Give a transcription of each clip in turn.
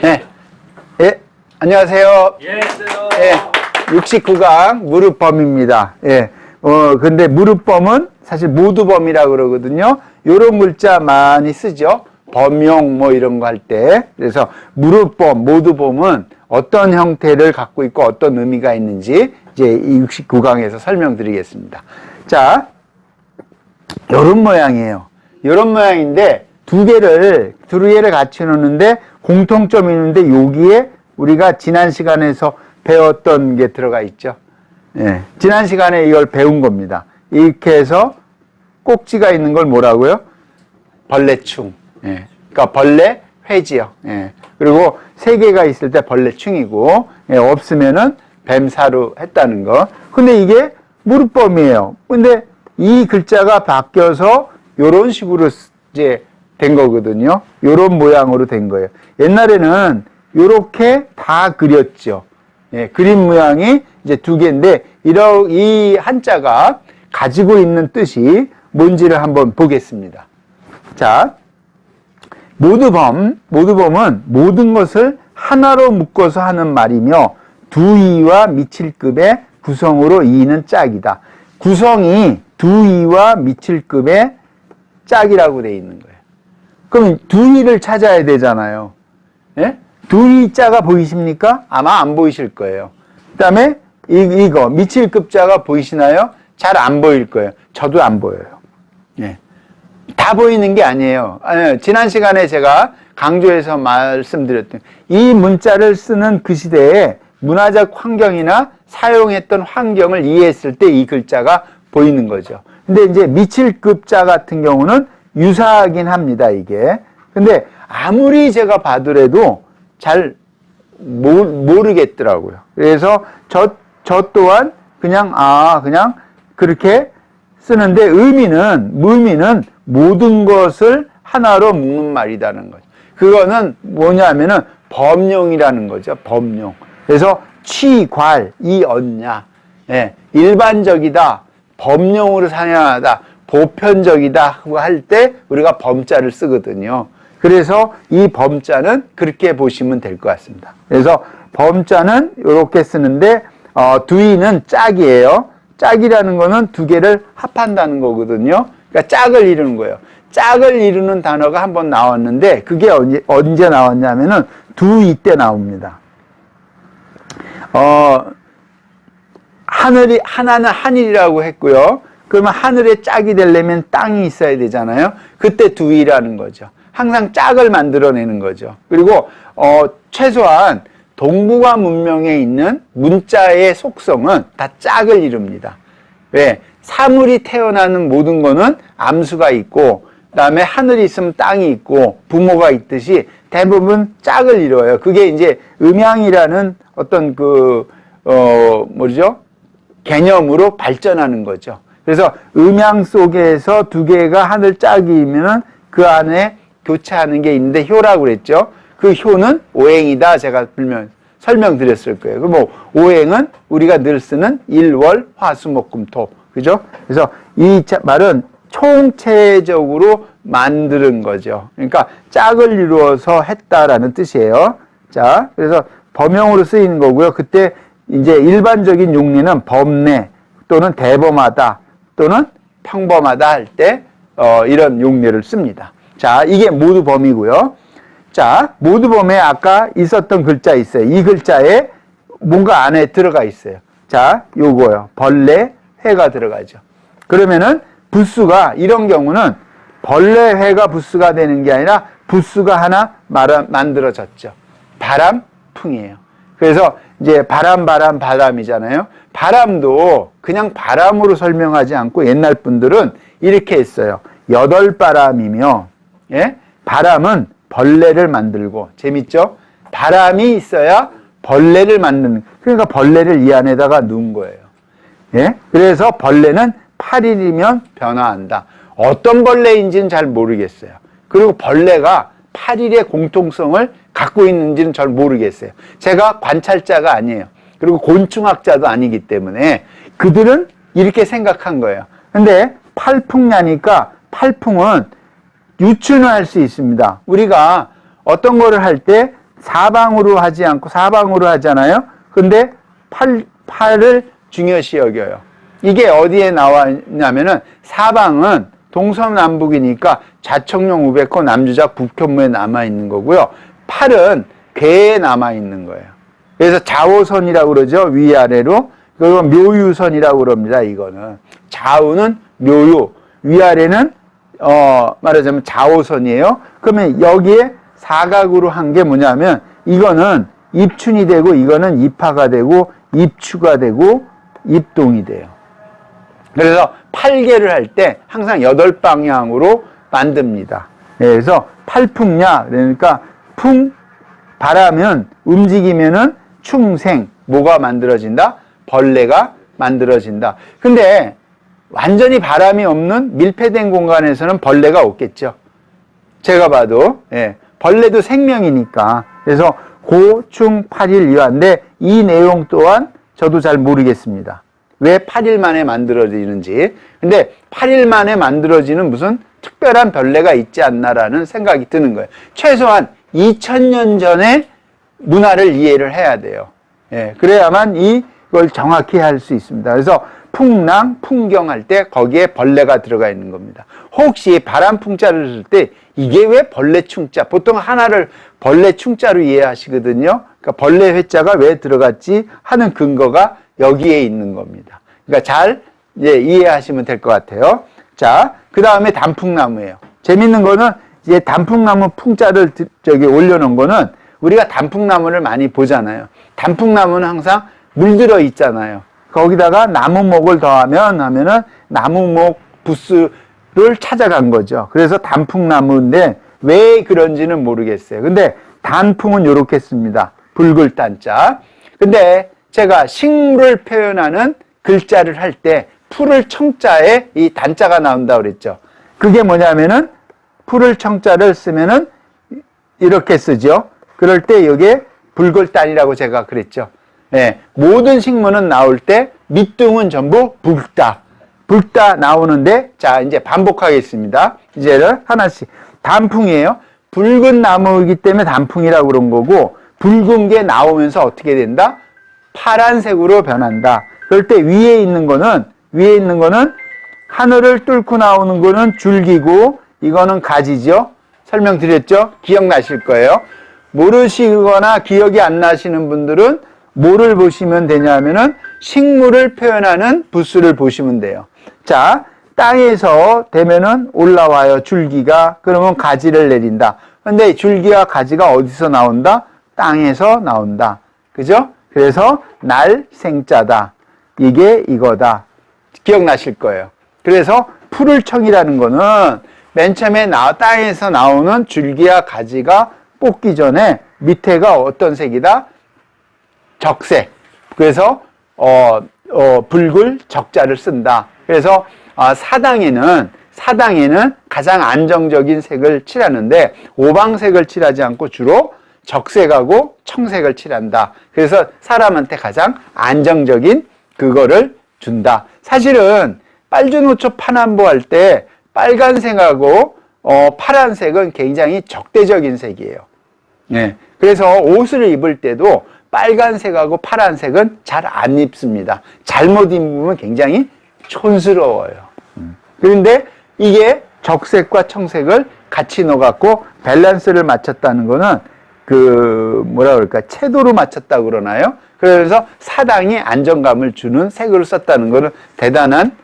네. 예, 안녕하세요. 예, 안녕하세요. 예, 69강 무릎범입니다. 예, 근데 무릎범은 사실 모두범이라고 그러거든요. 요런 글자 많이 쓰죠. 범용 뭐 이런 거 할 때. 그래서 무릎범, 모두범은 어떤 형태를 갖고 있고 어떤 의미가 있는지 이제 이 69강에서 설명드리겠습니다. 자, 요런 모양이에요. 요런 모양인데 두 개를 같이 놓는데 공통점이 있는데 여기에 우리가 지난 시간에서 배웠던 게 들어가 있죠. 예, 지난 시간에 이걸 배운 겁니다. 이렇게 해서 꼭지가 있는 걸 뭐라고요? 벌레충. 예, 그러니까 벌레 회지요. 예, 그리고 세 개가 있을 때 벌레충이고, 예, 없으면은 뱀사루 했다는 거. 근데 이게 무릎범이에요. 근데 이 글자가 바뀌어서 요런 식으로 이제 된 거거든요. 요런 모양으로 된 거예요. 옛날에는 요렇게 다 그렸죠. 예, 그림 모양이 이제 두 개인데, 이 한자가 가지고 있는 뜻이 뭔지를 한번 보겠습니다. 자, 모두범은 모든 것을 하나로 묶어서 하는 말이며, 두이와 미칠급의 구성으로 이는 짝이다. 구성이 두이와 미칠급의 짝이라고 돼 있는 거예요. 그럼 두이를 찾아야 되잖아요. 예? 두이 자가 보이십니까? 아마 안 보이실 거예요. 그 다음에 이거 미칠급 자가 보이시나요? 잘 안 보일 거예요. 저도 안 보여요. 예. 다 보이는 게 아니에요. 지난 시간에 제가 강조해서 말씀드렸던 이 문자를 쓰는 그 시대에 문화적 환경이나 사용했던 환경을 이해했을 때 이 글자가 보이는 거죠. 근데 이제 미칠급 자 같은 경우는 유사하긴 합니다, 이게. 근데 아무리 제가 봐더라도 잘 모르겠더라고요. 그래서 저 또한 그냥 그렇게 쓰는데 의미는 모든 것을 하나로 묶는 말이라는 거죠. 그거는 뭐냐면은 범용이라는 거죠. 범용. 그래서 취,괄, 이, 언냐. 예, 일반적이다. 범용으로 사용하다. 보편적이다 할 때 우리가 범자를 쓰거든요. 그래서 이 범자는 그렇게 보시면 될 것 같습니다. 그래서 범자는 이렇게 쓰는데 두이는 짝이에요. 짝이라는 거는 두 개를 합한다는 거거든요. 그러니까 짝을 이루는 거예요. 짝을 이루는 단어가 한번 나왔는데 그게 언제 나왔냐면은 두이 때 나옵니다. 하나는 하늘이라고 했고요. 그러면 하늘에 짝이 되려면 땅이 있어야 되잖아요. 그때 두이라는 거죠. 항상 짝을 만들어내는 거죠. 그리고 최소한 동북아 문명에 있는 문자의 속성은 다 짝을 이룹니다. 왜? 사물이 태어나는 모든 거는 암수가 있고 그다음에 하늘이 있으면 땅이 있고 부모가 있듯이 대부분 짝을 이루어요. 그게 이제 음양이라는 어떤 개념으로 발전하는 거죠. 그래서 음양 속에서 두 개가 하늘 짝이면은 그 안에 교차하는 게 있는데 효라고 그랬죠. 그 효는 오행이다. 제가 설명드렸을 거예요. 뭐 오행은 우리가 늘 쓰는 일월 화수목금토. 그죠? 그래서 이 말은 총체적으로 만드는 거죠. 그러니까 짝을 이루어서 했다라는 뜻이에요. 자, 그래서 범용으로 쓰이는 거고요. 그때 이제 일반적인 용리는 범내 또는 대범하다 또는 평범하다 할 때 이런 용례를 씁니다. 자, 이게 모두범이고요. 자, 모두범에 아까 있었던 글자 있어요. 이 글자에 뭔가 안에 들어가 있어요. 자, 요거요. 벌레, 회가 들어가죠. 그러면은 부수가 이런 경우는 벌레, 회가 부수가 되는 게 아니라 부수가 하나 만들어졌죠. 바람풍이에요. 그래서 이제 바람이잖아요. 바람도 그냥 바람으로 설명하지 않고 옛날 분들은 이렇게 했어요. 8바람이며, 예? 바람은 벌레를 만들고, 재밌죠? 바람이 있어야 벌레를 만드는, 그러니까 벌레를 이 안에다가 넣은 거예요. 예? 그래서 벌레는 8일이면 변화한다. 어떤 벌레인지는 잘 모르겠어요. 그리고 벌레가 8일의 공통성을 갖고 있는지는 잘 모르겠어요. 제가 관찰자가 아니에요. 그리고 곤충학자도 아니기 때문에 그들은 이렇게 생각한 거예요. 근데 팔풍야니까 팔풍은 유추는 할 수 있습니다. 우리가 어떤 거를 할 때 사방으로 하지 않고 사방으로 하잖아요. 근데 팔을 중요시 여겨요. 이게 어디에 나왔냐면은 사방은 동서남북이니까 좌청룡 우백호 남주작 북현무에 남아있는 거고요. 팔은 괴에 남아있는 거예요. 그래서 좌호선이라고 그러죠. 위아래로. 그리고 묘유선이라고 그럽니다. 이거는. 좌우는 묘유, 위아래는 말하자면 좌호선이에요. 그러면 여기에 사각으로 한 게 뭐냐면 이거는 입춘이 되고 이거는 입하가 되고 입추가 되고 입동이 돼요. 그래서 팔개를 할 때 항상 8방향으로 만듭니다. 그래서 팔풍야, 그러니까 바람은 움직이면은 충생, 뭐가 만들어진다? 벌레가 만들어진다. 근데 완전히 바람이 없는 밀폐된 공간에서는 벌레가 없겠죠. 제가 봐도, 벌레도 생명이니까. 그래서 고, 충, 8일 이화인데 이 내용 또한 저도 잘 모르겠습니다. 왜 8일 만에 만들어지는지. 근데 8일 만에 만들어지는 무슨 특별한 벌레가 있지 않나라는 생각이 드는 거예요. 최소한 2000년 전의 문화를 이해를 해야 돼요. 그래야만 이걸 정확히 할 수 있습니다. 그래서 풍랑, 풍경할 때 거기에 벌레가 들어가 있는 겁니다. 혹시 바람풍자를 쓸 때 이게 왜 벌레 충자? 보통 하나를 벌레 충자로 이해하시거든요. 그러니까 벌레 회자가 왜 들어갔지 하는 근거가 여기에 있는 겁니다. 그러니까 잘 이해하시면 될 것 같아요. 자, 그 다음에 단풍나무예요. 재밌는 거는 이제 단풍나무 풍자를 올려놓은 거는 우리가 단풍나무를 많이 보잖아요. 단풍나무는 항상 물들어 있잖아요. 거기다가 나무목을 하면은 나무목 부스를 찾아간 거죠. 그래서 단풍나무인데 왜 그런지는 모르겠어요. 근데 단풍은 요렇게 씁니다. 붉을 단자. 근데 제가 식물을 표현하는 글자를 할 때 풀을 청자에 이 단자가 나온다고 그랬죠. 그게 뭐냐면은 풀을 청자를 쓰면은 이렇게 쓰죠. 그럴 때 여기에 붉을 단이라고 제가 그랬죠. 모든 식물은 나올 때 밑둥은 전부 붉다 나오는데, 자, 이제 반복하겠습니다. 이제는 하나씩. 단풍이에요. 붉은 나무이기 때문에 단풍이라고 그런 거고, 붉은 게 나오면서 어떻게 된다? 파란색으로 변한다. 그럴 때 위에 있는 거는 하늘을 뚫고 나오는 거는 줄기고, 이거는 가지죠. 설명드렸죠? 기억나실 거예요. 모르시거나 기억이 안 나시는 분들은 뭐를 보시면 되냐면은 식물을 표현하는 부스를 보시면 돼요. 자, 땅에서 되면은 올라와요. 줄기가. 그러면 가지를 내린다. 근데 줄기와 가지가 어디서 나온다? 땅에서 나온다. 그죠? 그래서 날생자다. 이게 이거다. 기억나실 거예요. 그래서 풀을 청이라는 거는 맨 처음에 땅에서 나오는 줄기와 가지가 뽑기 전에 밑에가 어떤 색이다? 적색. 그래서 붉을 적자를 쓴다. 그래서 사당에는 가장 안정적인 색을 칠하는데 오방색을 칠하지 않고 주로 적색하고 청색을 칠한다. 그래서 사람한테 가장 안정적인 그거를 준다. 사실은 빨주노초 파남보 할 때 빨간색하고 파란색은 굉장히 적대적인 색이에요. 그래서 옷을 입을 때도 빨간색하고 파란색은 잘 안 입습니다. 잘못 입으면 굉장히 촌스러워요. 그런데 이게 적색과 청색을 같이 넣어갖고 밸런스를 맞췄다는 거는 채도로 맞췄다고 그러나요? 그래서 사당이 안정감을 주는 색으로 썼다는 거는 대단한,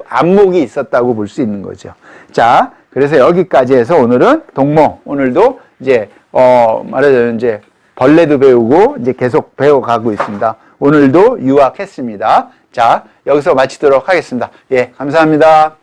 안목이 있었다고 볼 수 있는 거죠. 자, 그래서 여기까지 해서 오늘은 동몽, 오늘도 이제, 말하자면 이제 벌레도 배우고 이제 계속 배워가고 있습니다. 오늘도 유학했습니다. 자, 여기서 마치도록 하겠습니다. 예, 감사합니다.